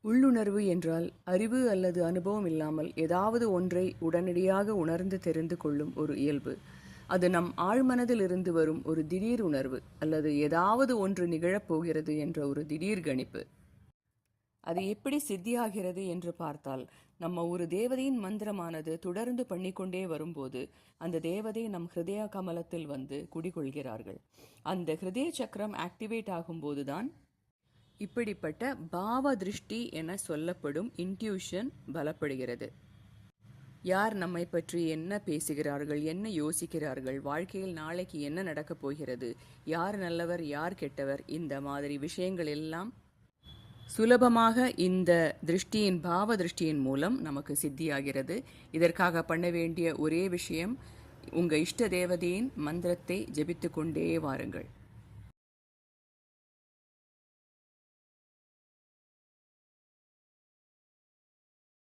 உள்ளுணர்வு என்றால் அறிவு அல்லது அனுபவம் இல்லாமல் ஏதாவது ஒன்றை உடனடியாக உணர்ந்து தெரிந்து கொள்ளும் ஒரு இயல்பு. அது நம் ஆழ்மனதில் இருந்து வரும் ஒரு திடீர் உணர்வு அல்லது ஏதாவது ஒன்று நிகழப்போகிறது என்ற ஒரு திடீர் கணிப்பு. அது எப்படி சித்தியாகிறது என்று பார்த்தால், நம்ம ஒரு தேவதையின் மந்திரமானது தொடர்ந்து பண்ணிக்கொண்டே வரும்போது அந்த தேவதை நம் ஹிருதய கமலத்தில் வந்து குடிகொள்கிறார்கள். அந்த ஹிருதய சக்கரம் ஆக்டிவேட் ஆகும்போதுதான் இப்படிப்பட்ட பாவ திருஷ்டி என சொல்லப்படும் இன்ட்யூஷன் பலப்படுகிறது. யார் நம்மை பற்றி என்ன பேசுகிறார்கள், என்ன யோசிக்கிறார்கள், வாழ்க்கையில் நாளைக்கு என்ன நடக்கப் போகிறது, யார் நல்லவர் யார் கெட்டவர், இந்த மாதிரி விஷயங்கள் எல்லாம் சுலபமாக இந்த திருஷ்டியின் பாவ திருஷ்டியின் மூலம் நமக்கு சித்தியாகிறது. இதற்காக பண்ண வேண்டிய ஒரே விஷயம், உங்கள் இஷ்ட தேவதையின் மந்திரத்தை ஜெபித்து கொண்டே வாருங்கள்.